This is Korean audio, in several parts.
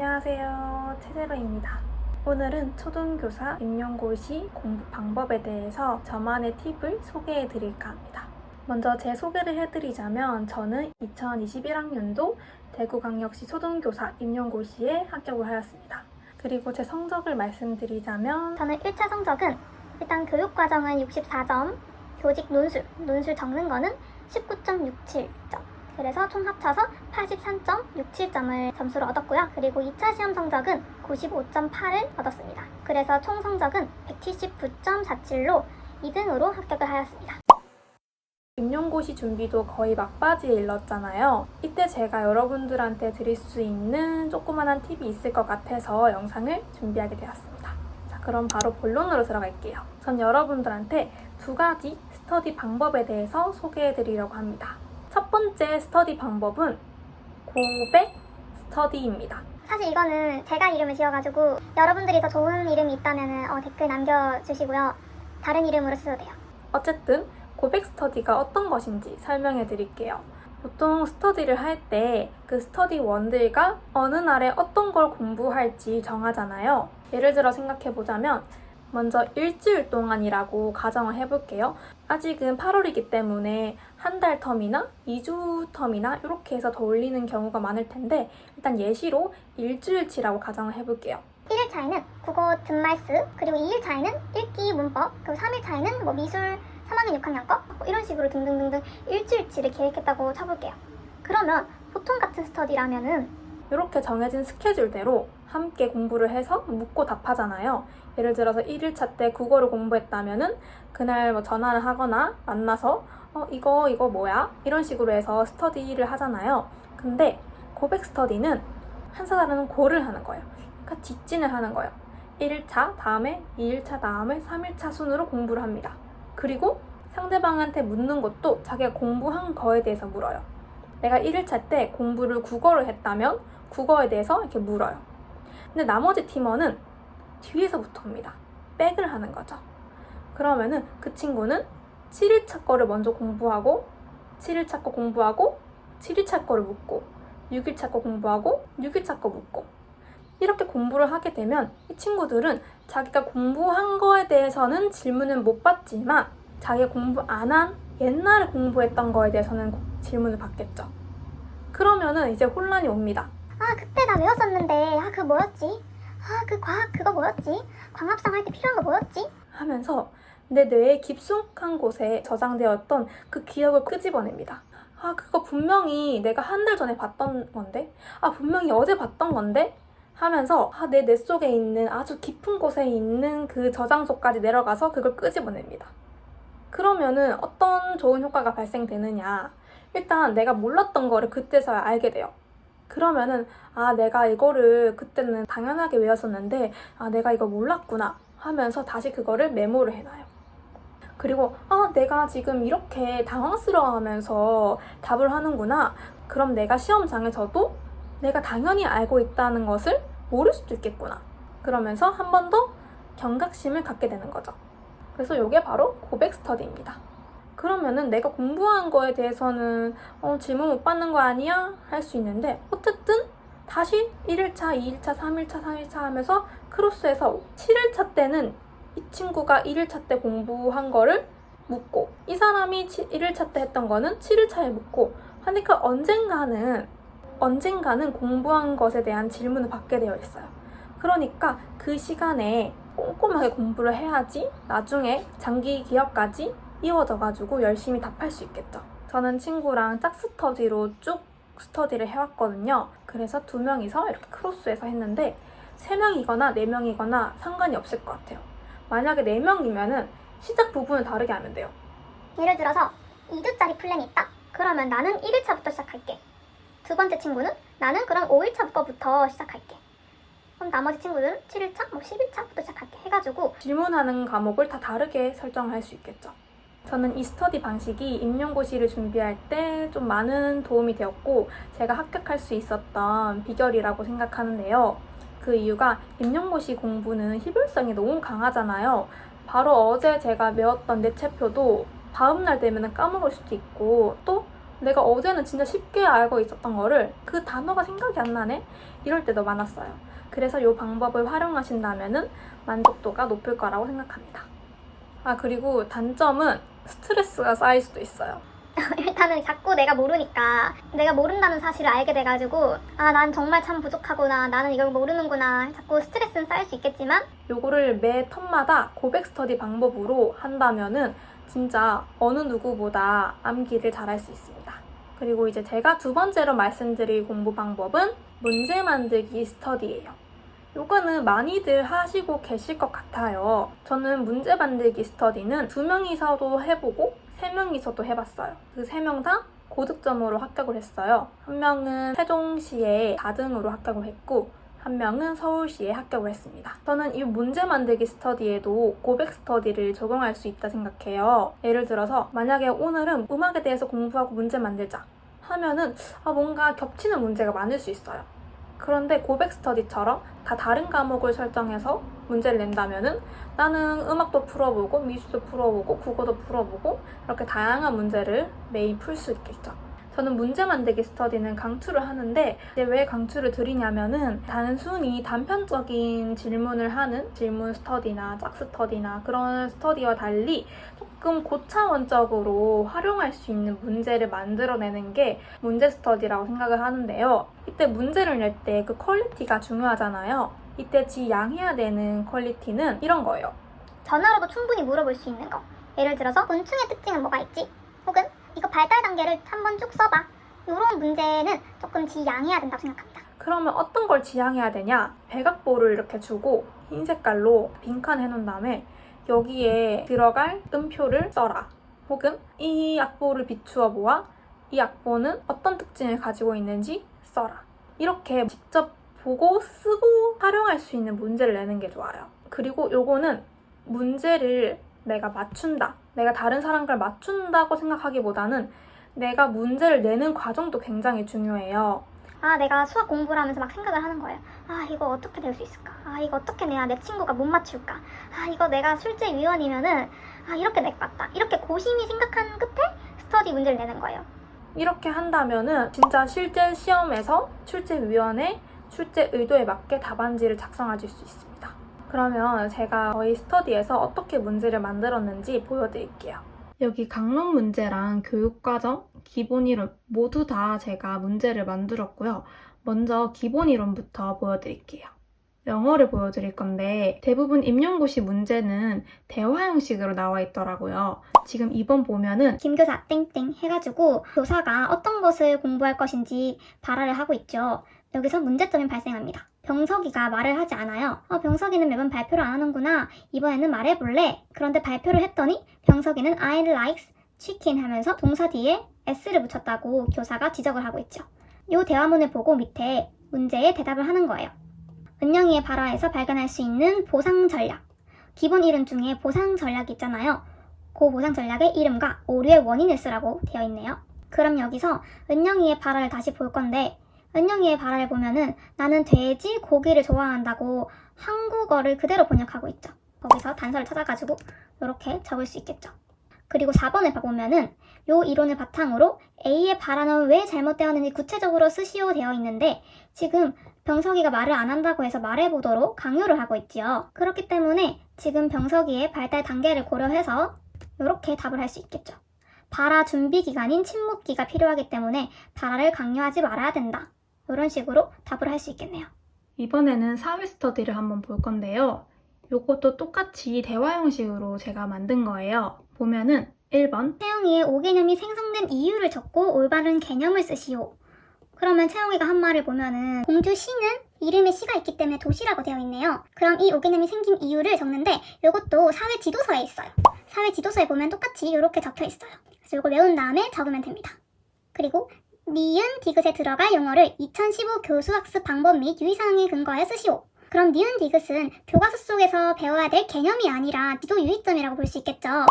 안녕하세요. 최재로입니다. 오늘은 초등교사 임용고시 공부 방법에 대해서 저만의 팁을 소개해 드릴까 합니다. 먼저 제 소개를 해드리자면 저는 2021학년도 대구광역시 초등교사 임용고시에 합격을 하였습니다. 그리고 제 성적을 말씀드리자면 저는 1차 성적은 일단 교육과정은 64점, 교직 논술 적는 거는 19.67점. 그래서 총 합쳐서 83.67점을 점수를 얻었고요. 그리고 2차 시험 성적은 95.8을 얻었습니다. 그래서 총 성적은 179.47로 2등으로 합격을 하였습니다. 임용고시 준비도 거의 막바지에 일렀잖아요. 이때 제가 여러분들한테 드릴 수 있는 조그만한 팁이 있을 것 같아서 영상을 준비하게 되었습니다. 자, 그럼 바로 본론으로 들어갈게요. 전 여러분들한테 두 가지 스터디 방법에 대해서 소개해 드리려고 합니다. 첫 번째 스터디 방법은 고백 스터디입니다. 사실 이거는 제가 이름을 지어가지고 여러분들이 더 좋은 이름이 있다면 댓글 남겨주시고요. 다른 이름으로 쓰셔도 돼요. 어쨌든 고백 스터디가 어떤 것인지 설명해 드릴게요. 보통 스터디를 할 때 그 스터디원들과 어느 날에 어떤 걸 공부할지 정하잖아요. 예를 들어 생각해 보자면 먼저 일주일 동안이라고 가정을 해볼게요. 아직은 8월이기 때문에 한 달 텀이나 2주 텀이나 이렇게 해서 더 올리는 경우가 많을 텐데 일단 예시로 일주일치라고 가정을 해볼게요. 1일차에는 국어 듣말스, 그리고 2일차에는 읽기 문법, 그리고 3일차에는 미술 3학년 6학년 거 이런 식으로 등등등등 일주일치를 계획했다고 쳐볼게요. 그러면 보통 같은 스터디라면은 이렇게 정해진 스케줄대로 함께 공부를 해서 묻고 답하잖아요. 예를 들어서 1일차 때 국어를 공부했다면은 그날 전화를 하거나 만나서 이거 뭐야? 이런 식으로 해서 스터디를 하잖아요. 근데 고백 스터디는 한 사람은 고를 하는 거예요. 그러니까 직진을 하는 거예요. 1일차 다음에 2일차 다음에 3일차 순으로 공부를 합니다. 그리고 상대방한테 묻는 것도 자기가 공부한 거에 대해서 물어요. 내가 1일차 때 공부를 국어를 했다면 국어에 대해서 이렇게 물어요. 근데 나머지 팀원은 뒤에서부터 옵니다. 백을 하는 거죠. 그러면은 그 친구는 7일차 거를 먼저 공부하고 7일차 거 공부하고 7일차 거를 묻고 6일차 거 공부하고 6일차 거 묻고 이렇게 공부를 하게 되면 이 친구들은 자기가 공부한 거에 대해서는 질문을 못 받지만 자기가 공부 안 한 옛날에 공부했던 거에 대해서는 질문을 받겠죠. 그러면은 이제 혼란이 옵니다. 그때 나 외웠었는데 그거 뭐였지? 그 과학 그거 뭐였지? 광합성 할 때 필요한 거 뭐였지? 하면서 내 뇌의 깊숙한 곳에 저장되었던 그 기억을 끄집어냅니다. 그거 분명히 내가 한 달 전에 봤던 건데? 분명히 어제 봤던 건데? 하면서 내 뇌 속에 있는 아주 깊은 곳에 있는 그 저장소까지 내려가서 그걸 끄집어냅니다. 그러면은 어떤 좋은 효과가 발생되느냐? 일단 내가 몰랐던 거를 그때서야 알게 돼요. 그러면은 내가 이거를 그때는 당연하게 외웠었는데 내가 이거 몰랐구나 하면서 다시 그거를 메모를 해놔요. 그리고 내가 지금 이렇게 당황스러워하면서 답을 하는구나. 그럼 내가 시험장에서도 내가 당연히 알고 있다는 것을 모를 수도 있겠구나. 그러면서 한 번 더 경각심을 갖게 되는 거죠. 그래서 이게 바로 고백 스터디입니다. 그러면은 내가 공부한 거에 대해서는 질문 못 받는 거 아니야? 할 수 있는데 어쨌든 다시 1일차, 2일차, 3일차, 4일차 하면서 크로스해서 7일차 때는 이 친구가 1일차 때 공부한 거를 묻고 이 사람이 1일차 때 했던 거는 7일차에 묻고 하니까 언젠가는 공부한 것에 대한 질문을 받게 되어 있어요. 그러니까 그 시간에 꼼꼼하게 공부를 해야지 나중에 장기 기억까지 이어져가지고 열심히 답할 수 있겠죠. 저는 친구랑 짝스터디로 쭉 스터디를 해왔거든요. 그래서 2명이서 이렇게 크로스해서 했는데 3명이거나 4명이거나 상관이 없을 것 같아요. 만약에 4명이면은 시작 부분을 다르게 하면 돼요. 예를 들어서 2주짜리 플랜이 있다? 그러면 나는 1일차부터 시작할게. 두 번째 친구는 나는 그럼 5일차 거부터 시작할게. 그럼 나머지 친구들은 7일차, 10일차부터 시작할게 해가지고 질문하는 과목을 다 다르게 설정할 수 있겠죠. 저는 이 스터디 방식이 임용고시를 준비할 때 좀 많은 도움이 되었고 제가 합격할 수 있었던 비결이라고 생각하는데요. 그 이유가 임용고시 공부는 희불성이 너무 강하잖아요. 바로 어제 제가 외웠던 내체표도 다음날 되면 까먹을 수도 있고 또 내가 어제는 진짜 쉽게 알고 있었던 거를 그 단어가 생각이 안 나네? 이럴 때도 많았어요. 그래서 이 방법을 활용하신다면 만족도가 높을 거라고 생각합니다. 그리고 단점은 스트레스가 쌓일 수도 있어요. 일단은 자꾸 내가 모르니까 내가 모른다는 사실을 알게 돼가지고 난 정말 참 부족하구나, 나는 이걸 모르는구나, 자꾸 스트레스는 쌓일 수 있겠지만 요거를 매 턴마다 고백 스터디 방법으로 한다면은 진짜 어느 누구보다 암기를 잘할 수 있습니다. 그리고 이제 제가 두 번째로 말씀드릴 공부 방법은 문제 만들기 스터디예요. 요거는 많이들 하시고 계실 것 같아요. 저는 문제 만들기 스터디는 2명이서도 해보고 3명이서도 해봤어요. 그 3명 다 고득점으로 합격을 했어요. 한 명은 세종시에 4등으로 합격을 했고 한 명은 서울시에 합격을 했습니다. 저는 이 문제 만들기 스터디에도 고백 스터디를 적용할 수 있다 생각해요. 예를 들어서 만약에 오늘은 음악에 대해서 공부하고 문제 만들자 하면은 뭔가 겹치는 문제가 많을 수 있어요. 그런데 고백 스터디처럼 다 다른 과목을 설정해서 문제를 낸다면은 나는 음악도 풀어보고 미술도 풀어보고 국어도 풀어보고 이렇게 다양한 문제를 매일 풀 수 있겠죠. 저는 문제 만들기 스터디는 강추를 하는데 왜 강추를 드리냐면은 단순히 단편적인 질문을 하는 질문 스터디나 짝 스터디나 그런 스터디와 달리 조금 고차원적으로 활용할 수 있는 문제를 만들어내는 게 문제 스터디라고 생각을 하는데요. 이때 문제를 낼 때 그 퀄리티가 중요하잖아요. 이때 지양해야 되는 퀄리티는 이런 거예요. 전화로도 충분히 물어볼 수 있는 거. 예를 들어서 곤충의 특징은 뭐가 있지? 혹은 이거 발달 단계를 한번 쭉 써봐. 이런 문제는 조금 지양해야 된다고 생각합니다. 그러면 어떤 걸 지향해야 되냐? 백악보를 이렇게 주고 흰 색깔로 빈칸 해놓은 다음에 여기에 들어갈 음표를 써라. 혹은 이 악보를 비추어 보아 이 악보는 어떤 특징을 가지고 있는지 써라. 이렇게 직접 보고 쓰고 활용할 수 있는 문제를 내는 게 좋아요. 그리고 요거는 문제를 내가 맞춘다, 내가 다른 사람과 맞춘다고 생각하기보다는 내가 문제를 내는 과정도 굉장히 중요해요. 내가 수학 공부를 하면서 막 생각을 하는 거예요. 이거 어떻게 낼 수 있을까? 이거 어떻게 내야 내 친구가 못 맞출까? 이거 내가 출제위원이면은 이렇게 낼 것 같다. 이렇게 고심히 생각한 끝에 스터디 문제를 내는 거예요. 이렇게 한다면은 진짜 실제 시험에서 출제위원의 출제 의도에 맞게 답안지를 작성하실 수 있습니다. 그러면 제가 저희 스터디에서 어떻게 문제를 만들었는지 보여드릴게요. 여기 강론 문제랑 교육과정, 기본이론 모두 다 제가 문제를 만들었고요. 먼저 기본이론부터 보여드릴게요. 영어를 보여드릴 건데 대부분 임용고시 문제는 대화 형식으로 나와 있더라고요. 지금 2번 보면은 김교사 땡땡 해가지고 교사가 어떤 것을 공부할 것인지 발화를 하고 있죠. 여기서 문제점이 발생합니다. 병석이가 말을 하지 않아요. 병석이는 매번 발표를 안 하는구나. 이번에는 말해볼래? 그런데 발표를 했더니 병석이는 I likes chicken 하면서 동사 뒤에 s를 붙였다고 교사가 지적을 하고 있죠. 이 대화문을 보고 밑에 문제에 대답을 하는 거예요. 은영이의 발화에서 발견할 수 있는 보상 전략. 기본 이론 중에 보상 전략이 있잖아요. 그 보상 전략의 이름과 오류의 원인을 쓰라고 되어 있네요. 그럼 여기서 은영이의 발화를 다시 볼 건데 은영이의 발화를 보면은 나는 돼지 고기를 좋아한다고 한국어를 그대로 번역하고 있죠. 거기서 단서를 찾아가지고 이렇게 적을 수 있겠죠. 그리고 4번을 봐보면은 요 이론을 바탕으로 A의 발화는 왜 잘못되었는지 구체적으로 쓰시오 되어 있는데 지금 병석이가 말을 안 한다고 해서 말해보도록 강요를 하고 있지요. 그렇기 때문에 지금 병석이의 발달 단계를 고려해서 이렇게 답을 할 수 있겠죠. 발화 준비 기간인 침묵기가 필요하기 때문에 발화를 강요하지 말아야 된다. 이런 식으로 답을 할 수 있겠네요. 이번에는 사회 스터디를 한번 볼 건데요. 요것도 똑같이 대화 형식으로 제가 만든 거예요. 보면은 1번 채영이의 오개념이 생성된 이유를 적고 올바른 개념을 쓰시오. 그러면 채영이가 한 말을 보면은 공주 시는 이름에 시가 있기 때문에 도시라고 되어 있네요. 그럼 이 오개념이 생긴 이유를 적는데 이것도 사회 지도서에 있어요. 사회 지도서에 보면 똑같이 이렇게 적혀 있어요. 그래서 이걸 외운 다음에 적으면 됩니다. 그리고 니은 디귿에 들어갈 용어를 2015 교수학습 방법 및 유의사항에 근거하여 쓰시오. 그럼 니은 디귿은 교과서 속에서 배워야 될 개념이 아니라 지도 유의점이라고 볼 수 있겠죠.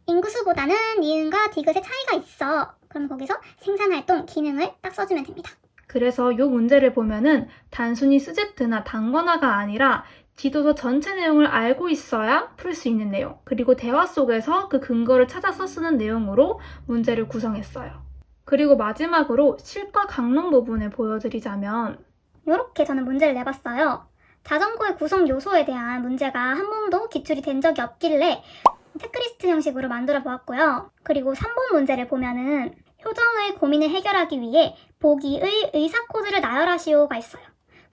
인구수보다는 니은과 디귿의 차이가 있어. 그럼 거기서 생산활동 기능을 딱 써주면 됩니다. 그래서 이 문제를 보면은 단순히 스제트나 단권화가 아니라 지도서 전체 내용을 알고 있어야 풀 수 있는 내용, 그리고 대화 속에서 그 근거를 찾아서 쓰는 내용으로 문제를 구성했어요. 그리고 마지막으로 실과 강론 부분을 보여드리자면 이렇게 저는 문제를 내봤어요. 자전거의 구성 요소에 대한 문제가 한 번도 기출이 된 적이 없길래 체크리스트 형식으로 만들어 보았고요. 그리고 3번 문제를 보면은 효정의 고민을 해결하기 위해 보기의 의사 코드를 나열하시오가 있어요.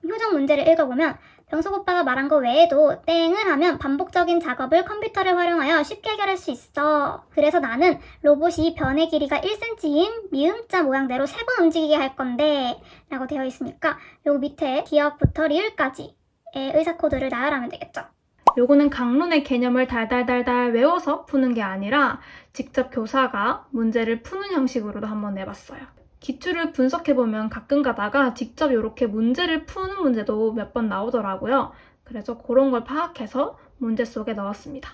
효정 문제를 읽어보면 병석 오빠가 말한 거 외에도 땡을 하면 반복적인 작업을 컴퓨터를 활용하여 쉽게 해결할 수 있어. 그래서 나는 로봇이 변의 길이가 1cm인 미음자 모양대로 3번 움직이게 할 건데 라고 되어 있으니까 요 밑에 기억부터 리을까지의 의사 코드를 나열하면 되겠죠. 요거는 강론의 개념을 달달달달 외워서 푸는 게 아니라 직접 교사가 문제를 푸는 형식으로도 한번 내봤어요. 기출을 분석해보면 가끔 가다가 직접 이렇게 문제를 푸는 문제도 몇 번 나오더라고요. 그래서 그런 걸 파악해서 문제 속에 넣었습니다.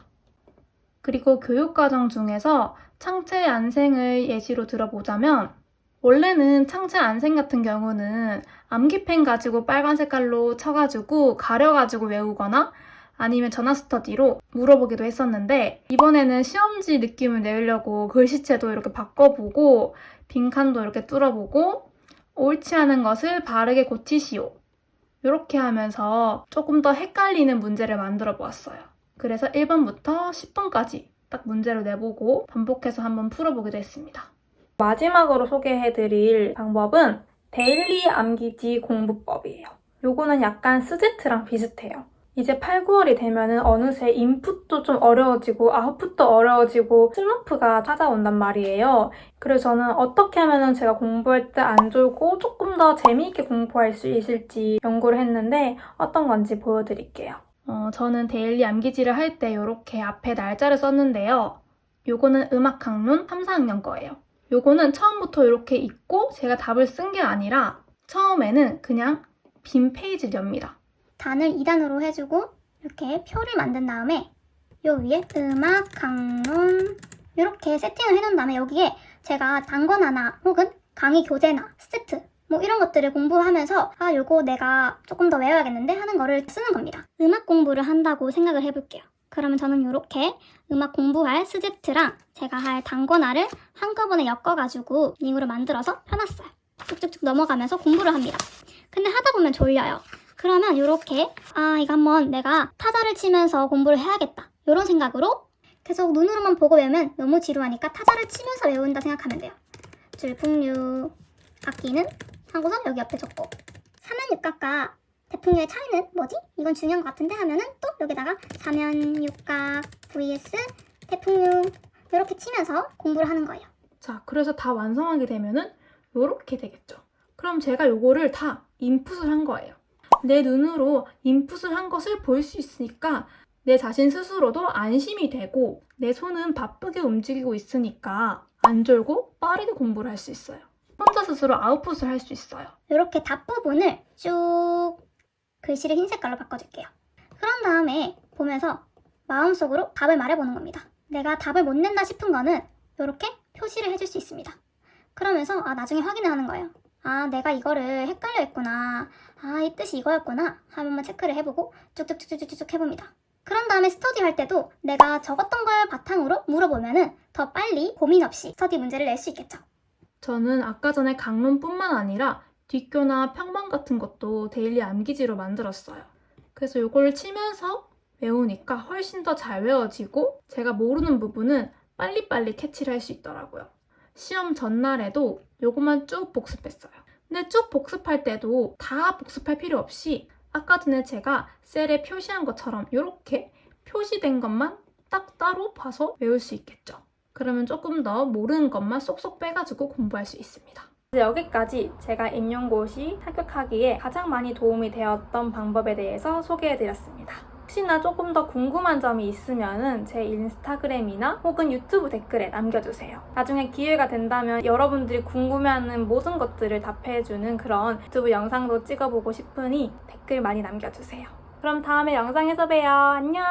그리고 교육과정 중에서 창체 안생을 예시로 들어보자면 원래는 창체 안생 같은 경우는 암기펜 가지고 빨간 색깔로 쳐가지고 가려가지고 외우거나 아니면 전화 스터디로 물어보기도 했었는데 이번에는 시험지 느낌을 내려고 글씨체도 이렇게 바꿔보고 빈칸도 이렇게 뚫어보고 옳지 않은 것을 바르게 고치시오. 이렇게 하면서 조금 더 헷갈리는 문제를 만들어 보았어요. 그래서 1번부터 10번까지 딱 문제를 내보고 반복해서 한번 풀어보기도 했습니다. 마지막으로 소개해드릴 방법은 데일리 암기지 공부법이에요. 요거는 약간 스제트랑 비슷해요. 이제 8, 9월이 되면은 어느새 인풋도 좀 어려워지고 아웃풋도 어려워지고 슬럼프가 찾아온단 말이에요. 그래서 저는 어떻게 하면은 제가 공부할 때 안 졸고 조금 더 재미있게 공부할 수 있을지 연구를 했는데 어떤 건지 보여드릴게요. 저는 데일리 암기지를 할 때 이렇게 앞에 날짜를 썼는데요. 요거는 음악 강론 3, 4학년 거예요. 요거는 처음부터 이렇게 있고 제가 답을 쓴 게 아니라 처음에는 그냥 빈 페이지를 엽니다. 단을 2단으로 해주고 이렇게 표를 만든 다음에 요 위에 음악, 강론 이렇게 세팅을 해놓은 다음에 여기에 제가 단권하나 혹은 강의 교재나 스테트 뭐 이런 것들을 공부하면서 아 요거 내가 조금 더 외워야겠는데 하는 거를 쓰는 겁니다. 음악 공부를 한다고 생각을 해볼게요. 그러면 저는 이렇게 음악 공부할 스제트랑 제가 할 단권화를 한꺼번에 엮어가지고 링으로 만들어서 펴놨어요. 쭉쭉쭉 넘어가면서 공부를 합니다. 근데 하다 보면 졸려요. 그러면 이렇게 이거 한번 내가 타자를 치면서 공부를 해야겠다. 이런 생각으로 계속 눈으로만 보고 외우면 너무 지루하니까 타자를 치면서 외운다 생각하면 돼요. 줄풍류 악기는 하고서 여기 옆에 적고 3면 6각과 대풍류의 차이는 뭐지? 이건 중요한 것 같은데 하면은 또 여기다가 4면 6각 vs 대풍류 이렇게 치면서 공부를 하는 거예요. 자, 그래서 다 완성하게 되면은 이렇게 되겠죠. 그럼 제가 요거를 다 인풋을 한 거예요. 내 눈으로 인풋을 한 것을 볼 수 있으니까 내 자신 스스로도 안심이 되고 내 손은 바쁘게 움직이고 있으니까 안 졸고 빠르게 공부를 할 수 있어요. 혼자 스스로 아웃풋을 할 수 있어요. 이렇게 답 부분을 쭉 글씨를 흰 색깔로 바꿔줄게요. 그런 다음에 보면서 마음속으로 답을 말해보는 겁니다. 내가 답을 못 낸다 싶은 거는 이렇게 표시를 해줄 수 있습니다. 그러면서 나중에 확인을 하는 거예요. 내가 이거를 헷갈려 했구나. 이 뜻이 이거였구나. 한번 체크를 해보고 쭉쭉쭉쭉쭉 해봅니다. 그런 다음에 스터디 할 때도 내가 적었던 걸 바탕으로 물어보면은 더 빨리 고민 없이 스터디 문제를 낼 수 있겠죠. 저는 아까 전에 강론뿐만 아니라 뒷교나 평방 같은 것도 데일리 암기지로 만들었어요. 그래서 이걸 치면서 외우니까 훨씬 더 잘 외워지고 제가 모르는 부분은 빨리빨리 캐치를 할 수 있더라고요. 시험 전날에도 요것만 쭉 복습했어요. 근데 쭉 복습할 때도 다 복습할 필요 없이 아까 전에 제가 셀에 표시한 것처럼 이렇게 표시된 것만 딱 따로 봐서 외울 수 있겠죠. 그러면 조금 더 모르는 것만 쏙쏙 빼가지고 공부할 수 있습니다. 여기까지 제가 임용고시 합격하기에 가장 많이 도움이 되었던 방법에 대해서 소개해드렸습니다. 혹시나 조금 더 궁금한 점이 있으면 제 인스타그램이나 혹은 유튜브 댓글에 남겨주세요. 나중에 기회가 된다면 여러분들이 궁금해하는 모든 것들을 답해주는 그런 유튜브 영상도 찍어보고 싶으니 댓글 많이 남겨주세요. 그럼 다음에 영상에서 봬요. 안녕!